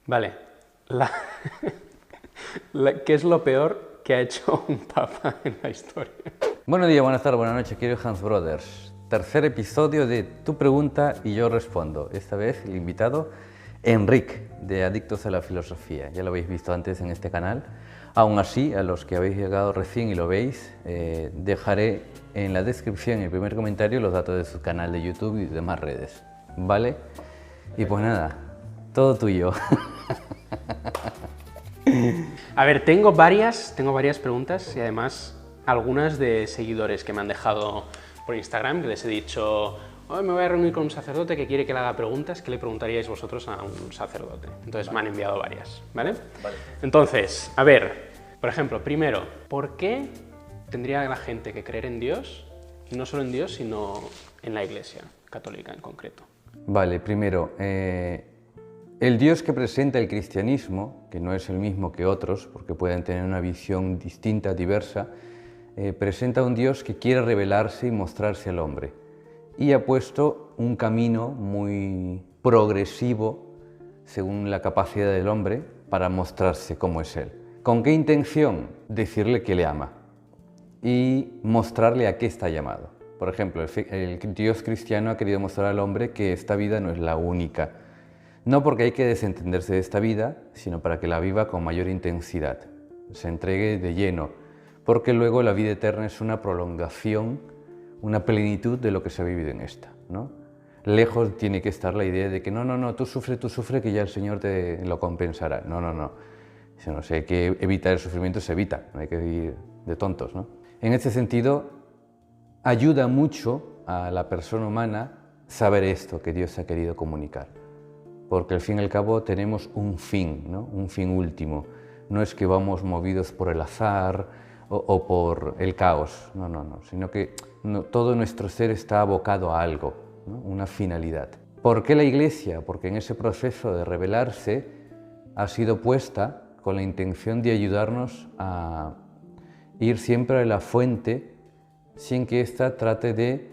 Vale. La- ¿Qué es lo peor que ha hecho un papa en la historia? Buenos días, buenas tardes, buenas noches, queridos Hans Brothers. Tercer episodio de Tu pregunta y yo respondo. Esta vez el invitado, Enric, de Adictos a la Filosofía. Ya lo habéis visto antes en este canal. Aún así, a los que habéis llegado recién y lo veis, dejaré en la descripción, en el primer comentario, los datos de su canal de YouTube y demás redes. ¿Vale? Y pues nada, todo tuyo. A ver, tengo varias preguntas y además algunas de seguidores que me han dejado por Instagram, que les he dicho, hoy me voy a reunir con un sacerdote que quiere que le haga preguntas, ¿qué le preguntaríais vosotros a un sacerdote? Entonces me han enviado varias, ¿vale? Entonces, a ver, por ejemplo, primero, ¿por qué tendría la gente que creer en Dios, y no solo en Dios, sino en la Iglesia católica en concreto? Vale, primero, el Dios que presenta el cristianismo, que no es el mismo que otros, porque pueden tener una visión distinta, diversa, presenta un Dios que quiere revelarse y mostrarse al hombre. Y ha puesto un camino muy progresivo, según la capacidad del hombre, para mostrarse como es Él. ¿Con qué intención? Decirle que le ama y mostrarle a qué está llamado. Por ejemplo, el Dios cristiano ha querido mostrar al hombre que esta vida no es la única. No porque hay que desentenderse de esta vida, sino para que la viva con mayor intensidad, se entregue de lleno, porque luego la vida eterna es una prolongación, una plenitud de lo que se ha vivido en esta, ¿no? Lejos tiene que estar la idea de que no, tú sufre, que ya el Señor te lo compensará. No. Si no sé, hay que evitar el sufrimiento, se evita, no hay que ir de tontos, ¿no? En este sentido, ayuda mucho a la persona humana saber esto que Dios ha querido comunicar. Porque al fin y al cabo tenemos un fin, ¿no? Un fin último. No es que vamos movidos por el azar o por el caos, no, sino que todo nuestro ser está abocado a algo, ¿no? Una finalidad. ¿Por qué la Iglesia? Porque en ese proceso de revelarse ha sido puesta con la intención de ayudarnos a ir siempre a la fuente sin que ésta trate de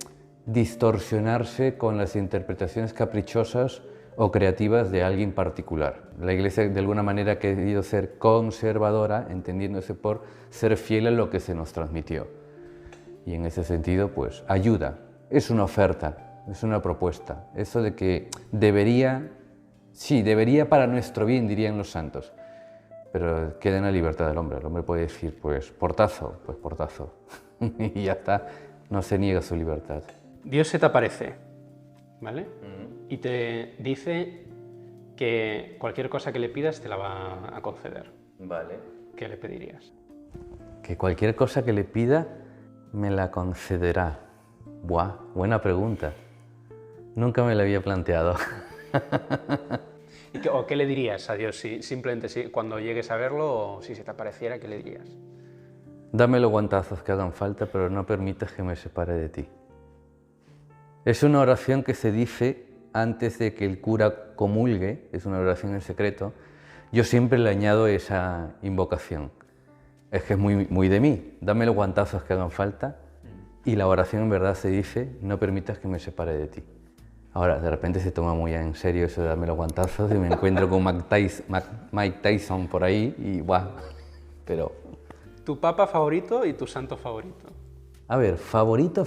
distorsionarse con las interpretaciones caprichosas o creativas de alguien particular. La Iglesia de alguna manera ha querido ser conservadora, entendiéndose por ser fiel a lo que se nos transmitió. Y en ese sentido, pues ayuda, es una oferta, es una propuesta. Eso de que debería para nuestro bien, dirían los santos, pero queda en la libertad del hombre. El hombre puede decir, pues portazo, y ya está, no se niega su libertad. Dios se te aparece, ¿vale? Y te dice que cualquier cosa que le pidas te la va a conceder. Vale. ¿Qué le pedirías? Que cualquier cosa que le pida me la concederá. Buah, buena pregunta. Nunca me la había planteado. ¿O qué le dirías a Dios simplemente cuando llegues a verlo o si se te apareciera, qué le dirías? Dame los guantazos que hagan falta, pero no permitas que me separe de ti. Es una oración que se dice antes de que el cura comulgue, es una oración en secreto. Yo siempre le añado esa invocación. Es que es muy de mí. Dame los guantazos que hagan falta y la oración en verdad se dice, no permitas que me separe de ti. Ahora, de repente se toma muy en serio eso de darme los guantazos y me encuentro con Mike Tyson por ahí y ¡buah! Pero... ¿Tu papa favorito y tu santo favorito? A ver, favorito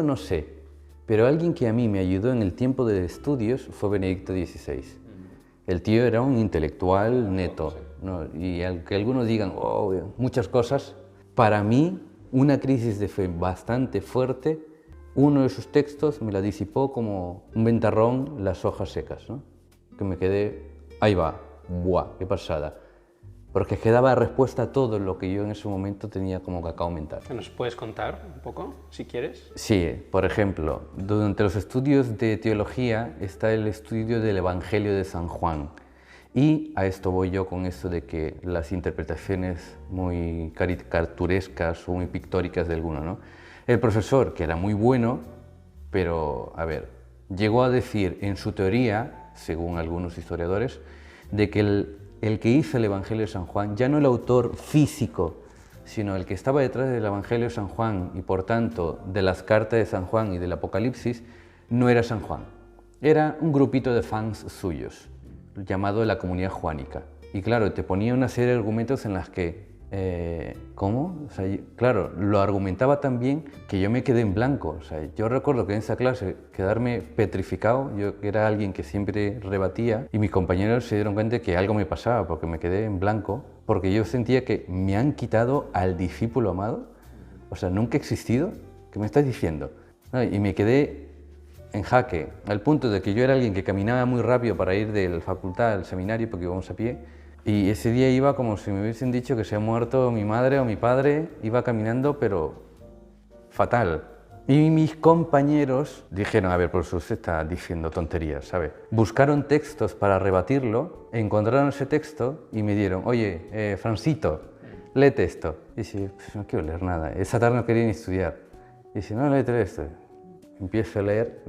no sé, pero alguien que a mí me ayudó en el tiempo de estudios fue Benedicto XVI. El tío era un intelectual neto, ¿no? Y aunque algunos digan muchas cosas, para mí una crisis de fe bastante fuerte, uno de sus textos me la disipó como un ventarrón las hojas secas, ¿no? Que me quedé, ahí va, ¡buah! ¡Qué pasada! Porque quedaba respuesta a todo lo que yo en ese momento tenía como cacao mental. ¿Nos puedes contar un poco, si quieres? Sí, por ejemplo, durante los estudios de teología está el estudio del Evangelio de San Juan. Y a esto voy yo con esto de que las interpretaciones muy caricaturescas o muy pictóricas de alguno, ¿no? El profesor, que era muy bueno, pero, a ver, llegó a decir en su teoría, según algunos historiadores, de que el que hizo el Evangelio de San Juan, ya no el autor físico, sino el que estaba detrás del Evangelio de San Juan y por tanto de las cartas de San Juan y del Apocalipsis, no era San Juan, era un grupito de fans suyos. llamado la comunidad juánica. Y claro, te ponía una serie de argumentos en las que, ¿cómo? O sea, claro, lo argumentaba tan bien que yo me quedé en blanco. O sea, yo recuerdo que en esa clase quedarme petrificado, yo era alguien que siempre rebatía, y mis compañeros se dieron cuenta de que algo me pasaba porque me quedé en blanco, porque yo sentía que me han quitado al discípulo amado. O sea, nunca he existido. ¿Qué me estás diciendo? ¿No? Y me quedé en jaque, al punto de que yo era alguien que caminaba muy rápido para ir de la facultad al seminario, porque íbamos a pie, y ese día iba como si me hubiesen dicho que se ha muerto mi madre o mi padre, iba caminando pero fatal. Y mis compañeros dijeron, a ver, por eso usted está diciendo tonterías, ¿sabe? Buscaron textos para rebatirlo, encontraron ese texto y me dieron, oye, Francito, léete esto. Y dije, pues no quiero leer nada, esa tarde no quería ni estudiar. Y dice, no, léete esto. Empiezo a leer,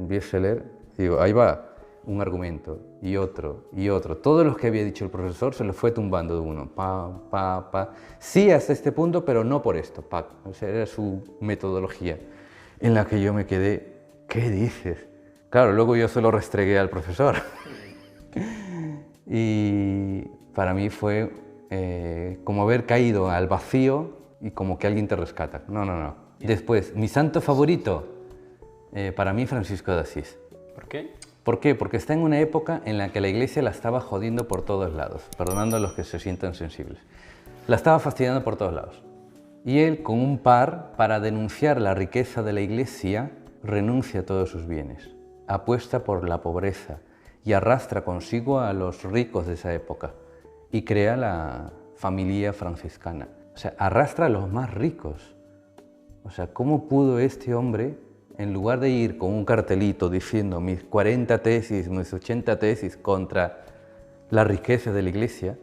y digo, ahí va un argumento, y otro, y otro. Todos los que había dicho el profesor se los fue tumbando de uno, pa. Sí, hasta este punto, pero no por esto, pa. O sea, era su metodología, en la que yo me quedé, ¿qué dices? Claro, luego yo se lo restregué al profesor. Y para mí fue como haber caído al vacío y como que alguien te rescata. No. Después, mi santo favorito, para mí, Francisco de Asís. ¿Por qué? ¿Por qué? Porque está en una época en la que la Iglesia la estaba jodiendo por todos lados, perdonando a los que se sientan sensibles. La estaba fastidiando por todos lados. Y él, con un par, para denunciar la riqueza de la Iglesia, renuncia a todos sus bienes, apuesta por la pobreza y arrastra consigo a los ricos de esa época y crea la familia franciscana. O sea, arrastra a los más ricos. O sea, ¿cómo pudo este hombre, en lugar de ir con un cartelito diciendo mis 40 tesis, mis 80 tesis contra la riqueza de la Iglesia,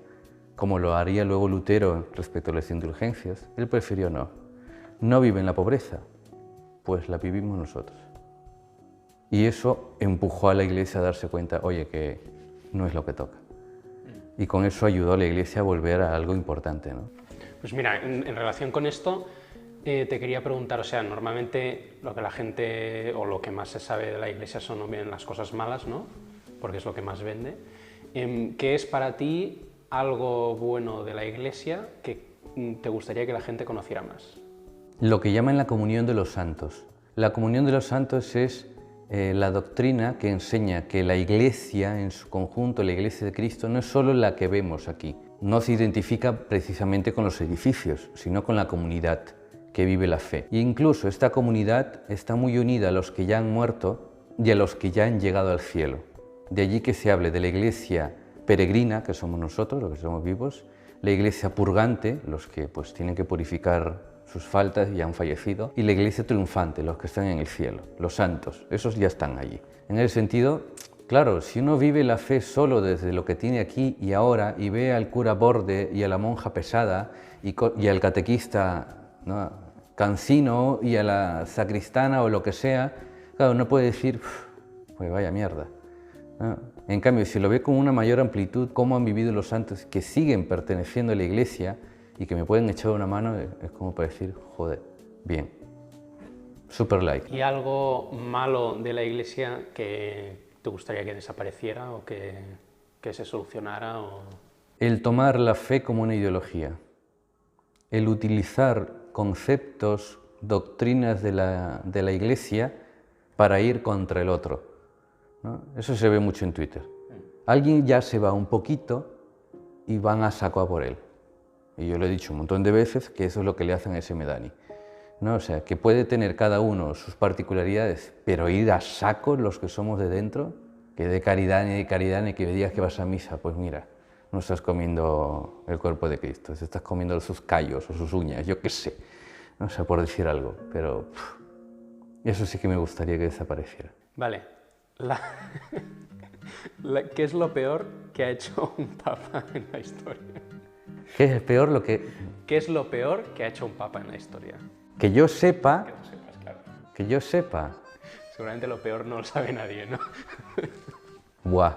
como lo haría luego Lutero respecto a las indulgencias, él prefirió no. No vive en la pobreza, pues la vivimos nosotros. Y eso empujó a la Iglesia a darse cuenta, oye, que no es lo que toca. Y con eso ayudó a la Iglesia a volver a algo importante, ¿no? Pues mira, en relación con esto, te quería preguntar, o sea, normalmente lo que la gente, o lo que más se sabe de la Iglesia son no bien las cosas malas, ¿no? Porque es lo que más vende. ¿Qué es para ti algo bueno de la Iglesia que te gustaría que la gente conociera más? Lo que llaman la comunión de los santos. La comunión de los santos es la doctrina que enseña que la Iglesia en su conjunto, la Iglesia de Cristo, no es solo la que vemos aquí. No se identifica precisamente con los edificios, sino con la comunidad que vive la fe. E incluso esta comunidad está muy unida a los que ya han muerto y a los que ya han llegado al cielo. De allí que se hable de la Iglesia peregrina, que somos nosotros, los que somos vivos, la Iglesia purgante, los que pues tienen que purificar sus faltas y han fallecido, y la Iglesia triunfante, los que están en el cielo, los santos, esos ya están allí. En ese sentido, claro, si uno vive la fe solo desde lo que tiene aquí y ahora y ve al cura borde y a la monja pesada y al catequista, ¿no?, cansino y a la sacristana o lo que sea, claro, uno puede decir, pues vaya mierda, ¿no? En cambio, si lo ve con una mayor amplitud, cómo han vivido los santos que siguen perteneciendo a la Iglesia y que me pueden echar una mano, es como para decir, joder, bien, super like. ¿Y algo malo de la Iglesia que te gustaría que desapareciera o que se solucionara? El tomar la fe como una ideología, el utilizar conceptos, doctrinas de la Iglesia para ir contra el otro, ¿no? Eso se ve mucho en Twitter. Alguien ya se va un poquito y van a saco a por él. Y yo lo he dicho un montón de veces que eso es lo que le hacen a ese Medani, ¿no? O sea, que puede tener cada uno sus particularidades, pero ir a saco los que somos de dentro, que de caridad ni que me digas que vas a misa, pues mira, no estás comiendo el cuerpo de Cristo, estás comiendo sus callos o sus uñas, yo qué sé, no sé, por decir algo, pero eso sí que me gustaría que desapareciera. Vale, ¿qué es lo peor que ha hecho un papa en la historia? ¿Qué es peor ¿Qué es lo peor que ha hecho un papa en la historia? Que yo sepa. Que lo sepas, claro. Que yo sepa. Seguramente lo peor no lo sabe nadie, ¿no? Buah.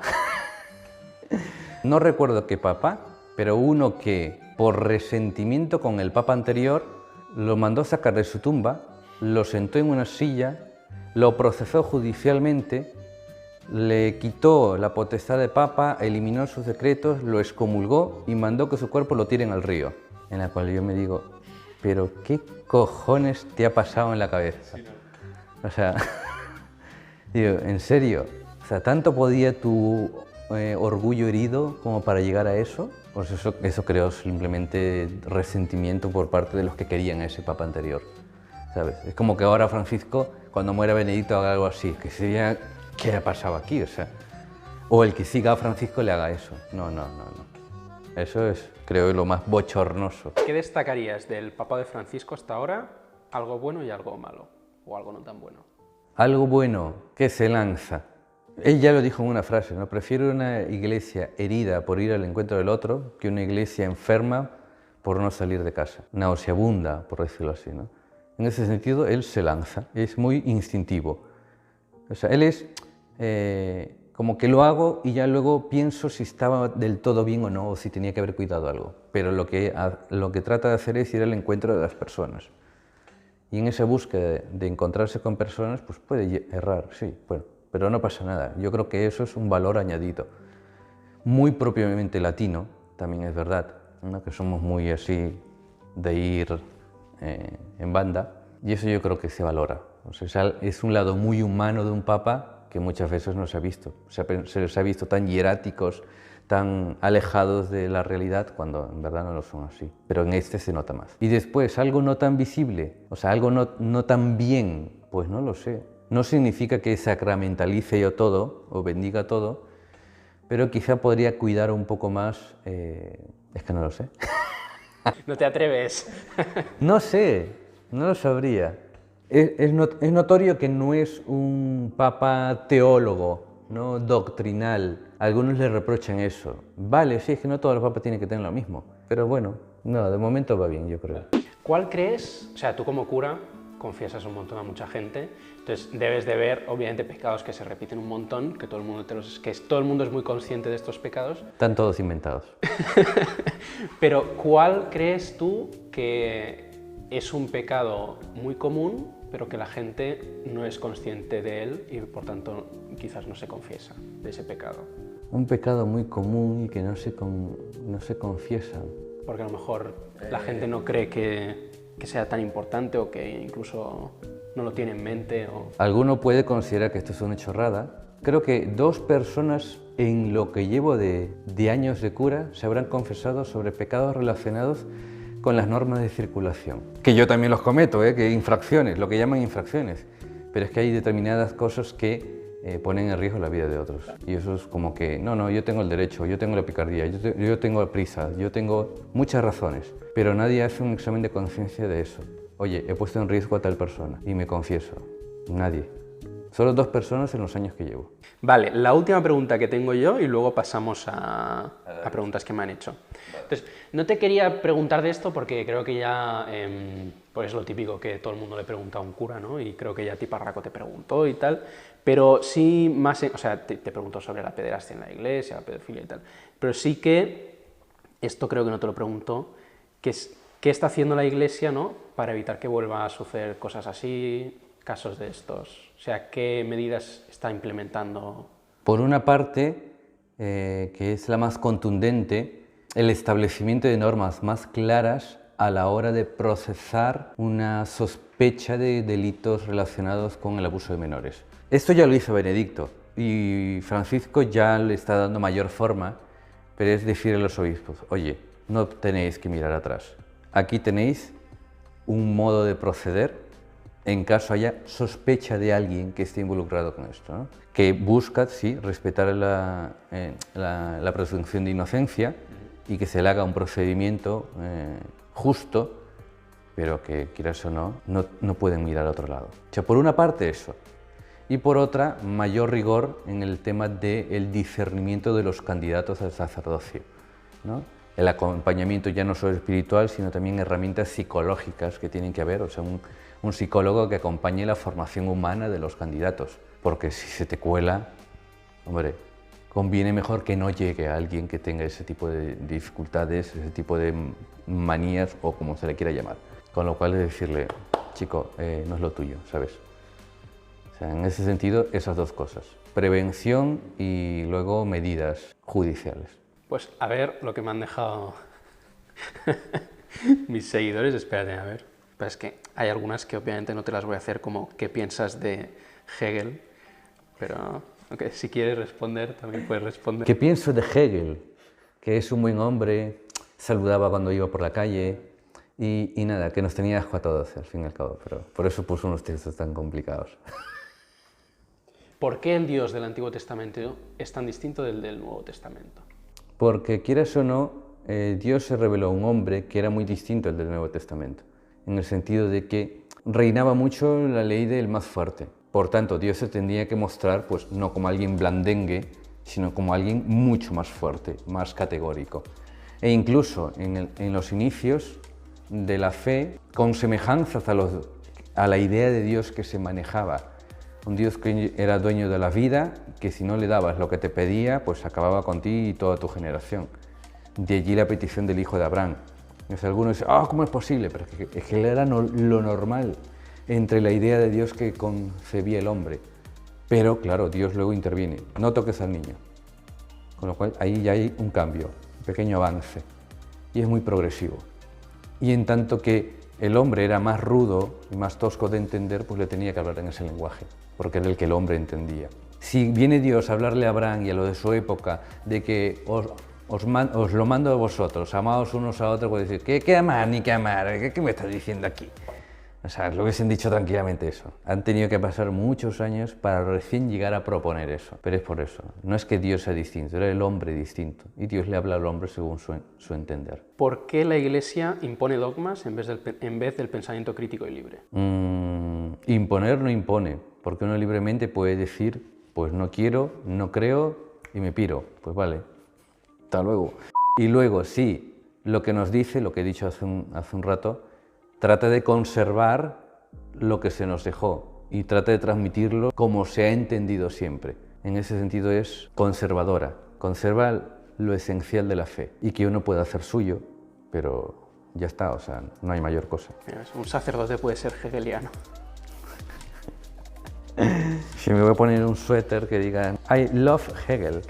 No recuerdo qué papa, pero uno que, por resentimiento con el papa anterior, lo mandó sacar de su tumba, lo sentó en una silla, lo procesó judicialmente le quitó la potestad de papa, eliminó sus decretos, lo excomulgó y mandó que su cuerpo lo tiren al río. En la cual yo me digo, pero ¿qué cojones te ha pasado en la cabeza? O sea, digo, ¿en serio? O sea, ¿tanto podía tu orgullo herido como para llegar a eso? Pues eso creó simplemente resentimiento por parte de los que querían a ese papa anterior, ¿sabes? Es como que ahora Francisco, cuando muera Benedicto, haga algo así, que sería, ¿qué ha pasado aquí? O sea, o el que siga a Francisco le haga eso. No. Eso es, creo, lo más bochornoso. ¿Qué destacarías del papado de Francisco hasta ahora? ¿Algo bueno y algo malo? ¿O algo no tan bueno? Algo bueno, que se lanza. Él ya lo dijo en una frase, ¿no? Prefiero una iglesia herida por ir al encuentro del otro que una iglesia enferma por no salir de casa, nauseabunda, por decirlo así, ¿no? En ese sentido, él se lanza, es muy instintivo. O sea, él es como que lo hago y ya luego pienso si estaba del todo bien o no, o si tenía que haber cuidado algo. Pero lo que trata de hacer es ir al encuentro de las personas. Y en esa búsqueda de encontrarse con personas, pues puede errar, sí, bueno, pero no pasa nada. Yo creo que eso es un valor añadido. Muy propiamente latino, también es verdad, ¿no? Que somos muy así de ir en banda, y eso yo creo que se valora. O sea, es un lado muy humano de un papa que muchas veces no se ha visto. Se les ha visto tan hieráticos, tan alejados de la realidad, cuando en verdad no lo son así. Pero en este se nota más. Y después, algo no tan visible, o sea, algo no tan bien, pues no lo sé. No significa que sacramentalice yo todo, o bendiga todo, pero quizá podría cuidar un poco más, es que no lo sé. ¿No te atreves? No sé, no lo sabría. Es notorio que no es un papa teólogo, ¿no? Doctrinal. Algunos le reprochan eso. Vale, sí, es que no todos los papas tienen que tener lo mismo. Pero bueno, no, de momento va bien, yo creo. ¿Cuál crees? O sea, tú como cura confiesas un montón a mucha gente, entonces debes de ver, obviamente, pecados que se repiten un montón, que todo el mundo es muy consciente de estos pecados. Están todos inventados. Pero ¿cuál crees tú que es un pecado muy común, pero que la gente no es consciente de él y por tanto quizás no se confiesa de ese pecado? Un pecado muy común y que no se confiesa. Porque a lo mejor la gente no cree que sea tan importante o que incluso no lo tiene en mente. Alguno puede considerar que esto es una chorrada. Creo que 2 personas en lo que llevo de años de cura se habrán confesado sobre pecados relacionados con las normas de circulación. Que yo también los cometo, que infracciones, lo que llaman infracciones. Pero es que hay determinadas cosas que ponen en riesgo la vida de otros. Y eso es como que, no, yo tengo el derecho, yo tengo la picardía, yo tengo prisa, yo tengo muchas razones. Pero nadie hace un examen de conciencia de eso. Oye, he puesto en riesgo a tal persona y me confieso. Nadie. Solo 2 personas en los años que llevo. Vale, la última pregunta que tengo yo y luego pasamos a preguntas que me han hecho. Entonces, no te quería preguntar de esto porque creo que ya, pues es lo típico que todo el mundo le pregunta a un cura, ¿no? Y creo que ya Tiparraco te preguntó y tal, pero sí más, o sea, te preguntó sobre la pederastia en la iglesia, la pedofilia y tal, pero sí que, esto creo que no te lo preguntó, ¿qué está haciendo la iglesia, ¿no? Para evitar que vuelva a suceder cosas así, casos de estos? O sea, ¿qué medidas está implementando? Por una parte, que es la más contundente, el establecimiento de normas más claras a la hora de procesar una sospecha de delitos relacionados con el abuso de menores. Esto ya lo hizo Benedicto y Francisco ya le está dando mayor forma, pero es decir a los obispos, oye, no tenéis que mirar atrás. Aquí tenéis un modo de proceder en caso haya sospecha de alguien que esté involucrado con esto, ¿no? Que busca, sí, respetar la presunción de inocencia y que se le haga un procedimiento justo, pero que, quieras o no pueden mirar a otro lado. O sea, por una parte eso, y por otra, mayor rigor en el tema del discernimiento de los candidatos al sacerdocio, ¿no? El acompañamiento ya no solo espiritual, sino también herramientas psicológicas que tienen que haber, o sea, un psicólogo que acompañe la formación humana de los candidatos, porque si se te cuela, hombre, conviene mejor que no llegue a alguien que tenga ese tipo de dificultades, ese tipo de manías o como se le quiera llamar. Con lo cual es decirle, chico, no es lo tuyo, ¿sabes? O sea, en ese sentido, esas 2 cosas. prevención y luego medidas judiciales. Pues a ver lo que me han dejado mis seguidores, espérate, a ver. Pero es que hay algunas que obviamente no te las voy a hacer como ¿qué piensas de Hegel? Pero okay, si quieres responder, también puedes responder. ¿Qué pienso de Hegel? Que es un buen hombre, saludaba cuando iba por la calle y nada, que nos tenía asco a todos, al fin y al cabo, pero por eso puso unos textos tan complicados. ¿Por qué el Dios del Antiguo Testamento es tan distinto del Nuevo Testamento? Porque, quieras o no, Dios se reveló a un hombre que era muy distinto al del Nuevo Testamento, en el sentido de que reinaba mucho la ley del más fuerte. Por tanto, Dios se tendría que mostrar pues, no como alguien blandengue, sino como alguien mucho más fuerte, más categórico. E incluso en los inicios de la fe, con semejanzas a la idea de Dios que se manejaba. Un Dios que era dueño de la vida, que si no le dabas lo que te pedía, pues acababa con ti y toda tu generación. De allí la petición del hijo de Abraham. Entonces, algunos dicen, ¿cómo es posible? Pero es que era lo normal entre la idea de Dios que concebía el hombre. Pero, claro, Dios luego interviene. No toques al niño. Con lo cual, ahí ya hay un cambio, un pequeño avance. Y es muy progresivo. Y en tanto que el hombre era más rudo y más tosco de entender, pues le tenía que hablar en ese lenguaje, porque era el que el hombre entendía. Si viene Dios a hablarle a Abraham y a lo de su época, de que os lo mando a vosotros, amaos unos a otros, pues decir, ¿qué amar ni qué amar? ¿Qué me estás diciendo aquí? O sea, lo hubiesen dicho tranquilamente eso. Han tenido que pasar muchos años para recién llegar a proponer eso. Pero es por eso. No es que Dios sea distinto, era el hombre distinto. Y Dios le habla al hombre según su entender. ¿Por qué la Iglesia impone dogmas en vez del pensamiento crítico y libre? Imponer no impone, porque uno libremente puede decir, pues no quiero, no creo y me piro. Pues vale, hasta luego. Y luego, sí, lo que nos dice, lo que he dicho hace un rato, trata de conservar lo que se nos dejó y trata de transmitirlo como se ha entendido siempre. En ese sentido es conservadora, conserva lo esencial de la fe y que uno pueda hacer suyo, pero ya está, o sea, no hay mayor cosa. Un sacerdote puede ser hegeliano. Si me voy a poner un suéter que diga I love Hegel.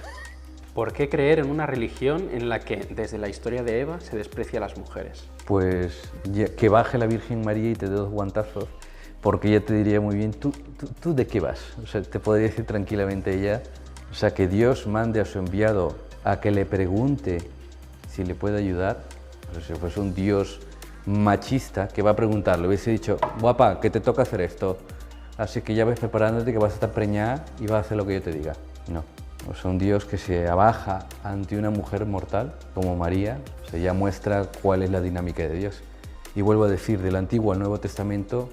¿Por qué creer en una religión en la que, desde la historia de Eva, se desprecia a las mujeres? Pues que baje la Virgen María y te dé 2 guantazos, porque ella te diría muy bien, ¿tú de qué vas? O sea, te podría decir tranquilamente ella, o sea, que Dios mande a su enviado a que le pregunte si le puede ayudar. O sea, si fuese un Dios machista que va a preguntar, le hubiese dicho, guapa, que te toca hacer esto, así que ya ves preparándote que vas a estar preñada y vas a hacer lo que yo te diga. No. O sea, un Dios que se abaja ante una mujer mortal, como María, o sea, ya muestra cuál es la dinámica de Dios. Y vuelvo a decir, del Antiguo al Nuevo Testamento,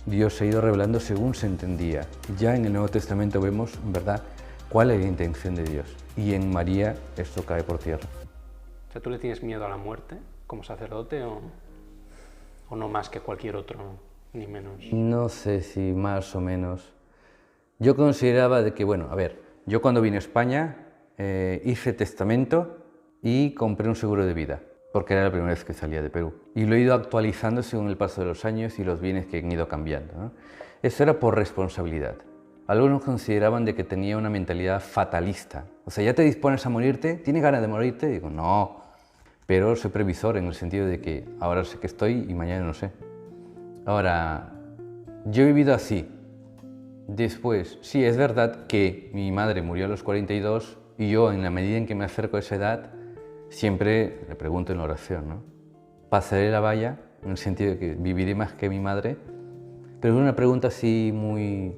Dios se ha ido revelando según se entendía. Ya en el Nuevo Testamento vemos, en verdad, cuál es la intención de Dios. Y en María esto cae por tierra. O sea, ¿tú le tienes miedo a la muerte como sacerdote o no más que cualquier otro, ni menos? No sé si más o menos. Yo consideraba de que, bueno, a ver, yo cuando vine a España hice testamento y compré un seguro de vida, porque era la primera vez que salía de Perú. Y lo he ido actualizando según el paso de los años y los bienes que han ido cambiando, ¿no? Eso era por responsabilidad. Algunos consideraban de que tenía una mentalidad fatalista. O sea, ya te dispones a morirte, ¿tienes ganas de morirte? Y digo, no. Pero soy previsor en el sentido de que ahora sé que estoy y mañana no sé. Ahora, yo he vivido así. Después, sí, es verdad que mi madre murió a los 42 y yo, en la medida en que me acerco a esa edad, siempre le pregunto en la oración, ¿no? Pasaré la valla, en el sentido de que viviré más que mi madre, pero es una pregunta así muy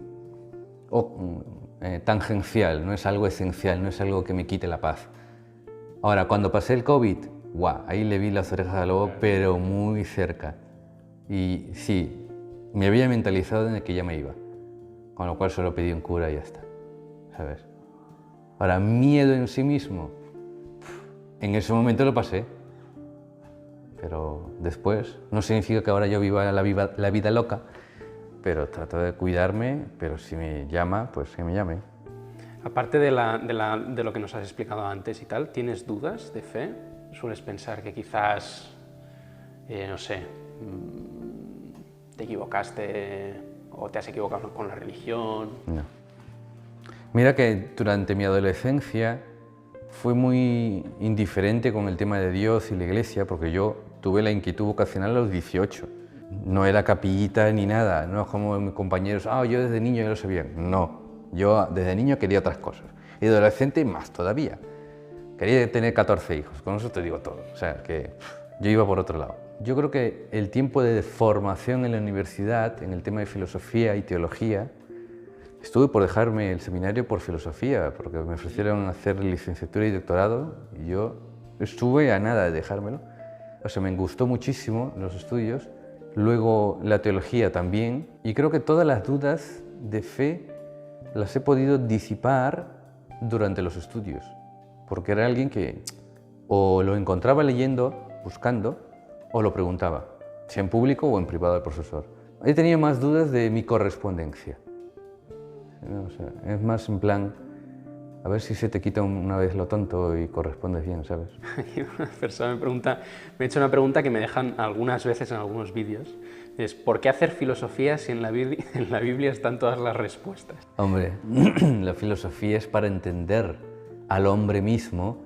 tangencial, no es algo esencial, no es algo que me quite la paz. Ahora, cuando pasé el COVID, ¡guau! Ahí le vi las orejas al lobo, pero muy cerca. Y sí, me había mentalizado en el que ya me iba. Con lo cual solo pedí un cura y ya está, ¿sabes? Ahora, miedo en sí mismo, en ese momento lo pasé, pero después, no significa que ahora yo viva la vida loca, pero trato de cuidarme, pero si me llama, pues que me llame. Aparte de lo que nos has explicado antes y tal, ¿tienes dudas de fe? ¿Sueles pensar que quizás, no sé, te equivocaste o te has equivocado con la religión? No. Mira que durante mi adolescencia fui muy indiferente con el tema de Dios y la iglesia, porque yo tuve la inquietud vocacional a los 18. No era capillita ni nada, no es como mis compañeros, yo desde niño ya lo sabía. No, yo desde niño quería otras cosas. Y de adolescente más todavía. Quería tener 14 hijos, con eso te digo todo. O sea, que yo iba por otro lado. Yo creo que el tiempo de formación en la universidad, en el tema de filosofía y teología, estuve por dejarme el seminario por filosofía, porque me ofrecieron hacer licenciatura y doctorado, y yo estuve a nada de dejármelo. O sea, me gustó muchísimo los estudios, luego la teología también, y creo que todas las dudas de fe las he podido disipar durante los estudios, porque era alguien que o lo encontraba leyendo, buscando, o lo preguntaba, sea en público o en privado al profesor. He tenido más dudas de mi correspondencia. O sea, es más en plan, a ver si se te quita una vez lo tonto y correspondes bien, ¿sabes? Una persona me ha hecho una pregunta que me dejan algunas veces en algunos vídeos, es ¿por qué hacer filosofía si en la Biblia están todas las respuestas? Hombre, la filosofía es para entender al hombre mismo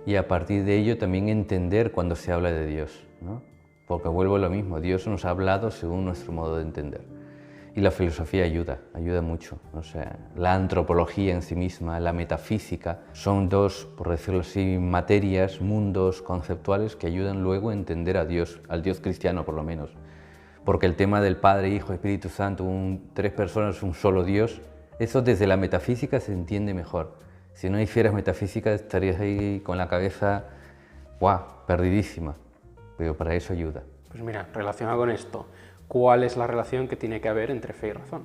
y a partir de ello también entender cuando se habla de Dios, ¿no? Porque vuelvo a lo mismo, Dios nos ha hablado según nuestro modo de entender. Y la filosofía ayuda mucho. O sea, la antropología en sí misma, la metafísica, son dos, por decirlo así, materias, mundos conceptuales que ayudan luego a entender a Dios, al Dios cristiano por lo menos. Porque el tema del Padre, Hijo, Espíritu Santo, tres personas, un solo Dios, eso desde la metafísica se entiende mejor. Si no hicieras metafísica estarías ahí con la cabeza, perdidísima. Pero para eso ayuda. Pues mira, relacionado con esto, ¿cuál es la relación que tiene que haber entre fe y razón?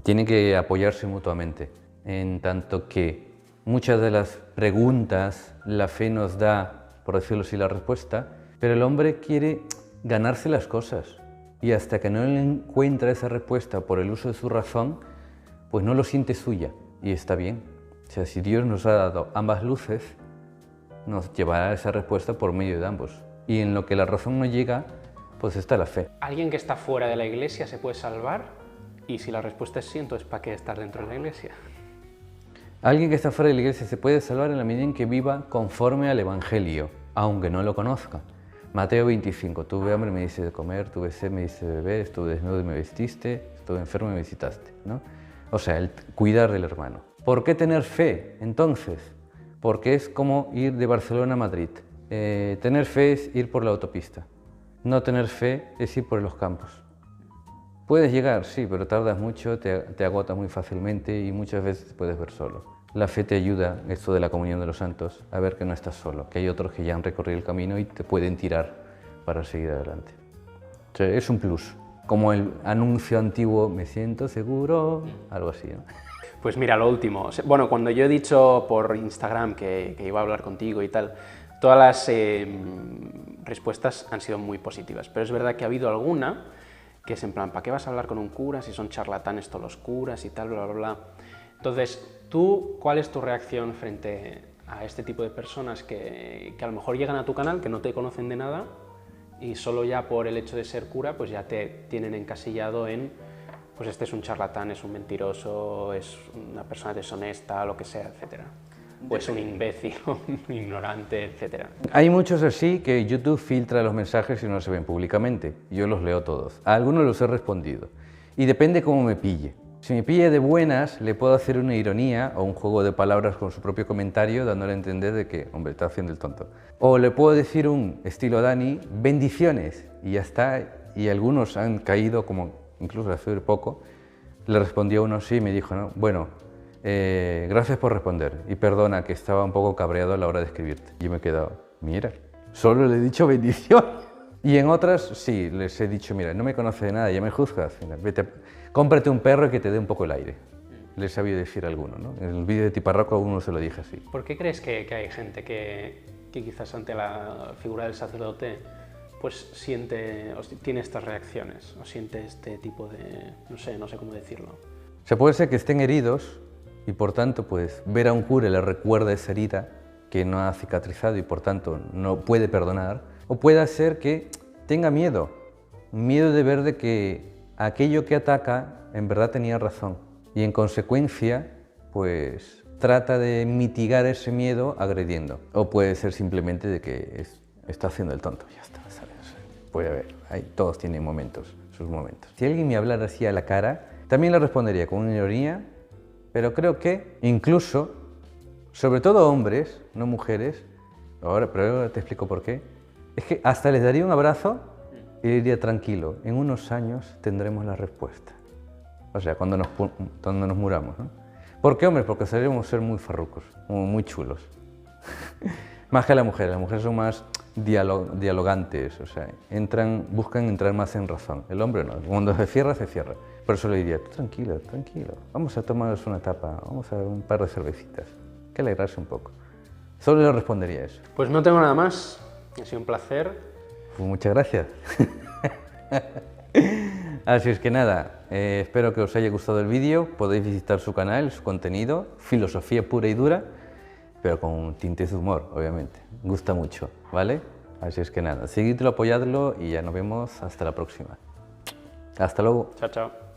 Tiene que apoyarse mutuamente, en tanto que muchas de las preguntas la fe nos da, por decirlo así, la respuesta, pero el hombre quiere ganarse las cosas y hasta que no encuentra esa respuesta por el uso de su razón, pues no lo siente suya y está bien. O sea, si Dios nos ha dado ambas luces, nos llevará a esa respuesta por medio de ambos. Y en lo que la razón no llega, pues está la fe. ¿Alguien que está fuera de la iglesia se puede salvar? Y si la respuesta es sí, entonces ¿para qué estar dentro de la iglesia? Alguien que está fuera de la iglesia se puede salvar en la medida en que viva conforme al Evangelio, aunque no lo conozca. Mateo 25, tuve hambre, me diste de comer, tuve sed, me diste de beber, estuve desnudo y me vestiste, estuve enfermo y me visitaste, ¿no? O sea, el cuidar del hermano. ¿Por qué tener fe, entonces? Porque es como ir de Barcelona a Madrid. Tener fe es ir por la autopista. No tener fe es ir por los campos. Puedes llegar, sí, pero tardas mucho, te agotas muy fácilmente y muchas veces te puedes ver solo. La fe te ayuda, esto de la comunión de los santos, a ver que no estás solo, que hay otros que ya han recorrido el camino y te pueden tirar para seguir adelante. O sea, es un plus, como el anuncio antiguo, me siento seguro, algo así, ¿no? Pues mira, lo último. Bueno, cuando yo he dicho por Instagram que iba a hablar contigo y tal, todas las respuestas han sido muy positivas, pero es verdad que ha habido alguna que es en plan, ¿para qué vas a hablar con un cura si son charlatanes todos los curas y tal, bla, bla, bla? Entonces, ¿cuál es tu reacción frente a este tipo de personas que a lo mejor llegan a tu canal, que no te conocen de nada y solo ya por el hecho de ser cura, pues ya te tienen encasillado en, pues este es un charlatán, es un mentiroso, es una persona deshonesta, lo que sea, etcétera? O es un imbécil, un ignorante, etc. Hay muchos así que YouTube filtra los mensajes y no se ven públicamente. Yo los leo todos. A algunos los he respondido. Y depende cómo me pille. Si me pille de buenas, le puedo hacer una ironía o un juego de palabras con su propio comentario, dándole a entender de que, hombre, está haciendo el tonto. O le puedo decir un estilo Dani, bendiciones, y ya está. Y algunos han caído, como incluso hace poco, le respondió uno sí y me dijo, no, bueno, gracias por responder y perdona que estaba un poco cabreado a la hora de escribirte. Y yo me he quedado, mira, solo le he dicho bendición. Y en otras sí, les he dicho, mira, no me conoces de nada, ya me juzgas, mira, cómprate un perro que te dé un poco el aire. Les sabía decir alguno, ¿no? En el vídeo de Tiparraco a uno se lo dije así. ¿Por qué crees que hay gente que quizás ante la figura del sacerdote pues tiene estas reacciones o siente este tipo de, no sé cómo decirlo? Se puede ser que estén heridos y por tanto pues ver a un cura le recuerda esa herida que no ha cicatrizado y por tanto no puede perdonar, o puede ser que tenga miedo de ver de que aquello que ataca en verdad tenía razón y en consecuencia pues trata de mitigar ese miedo agrediendo. O puede ser simplemente de que está haciendo el tonto, ya está, ¿sabes? Puede haber, todos tienen momentos, sus momentos. Si alguien me hablara así a la cara, también le respondería con una ironía, pero creo que incluso, sobre todo hombres, no mujeres, pero ahora te explico por qué, es que hasta les daría un abrazo y le diría tranquilo, en unos años tendremos la respuesta. O sea, cuando nos muramos, ¿no? ¿Por qué, hombres? Porque sabemos ser muy farrucos, muy chulos. Más que las mujeres son más dialogantes, o sea, buscan entrar más en razón. El hombre no, cuando se cierra, se cierra. Por eso le diría, tú tranquilo, vamos a tomarnos una tapa, vamos a ver un par de cervecitas, que alegrarse un poco. Solo le respondería eso. Pues no tengo nada más, ha sido un placer. Pues muchas gracias. Así es que nada, espero que os haya gustado el vídeo, podéis visitar su canal, su contenido, filosofía pura y dura, pero con tintes de humor, obviamente. Gusta mucho, ¿vale? Así es que nada, seguidlo, apoyadlo y ya nos vemos hasta la próxima. Hasta luego. Chao, chao.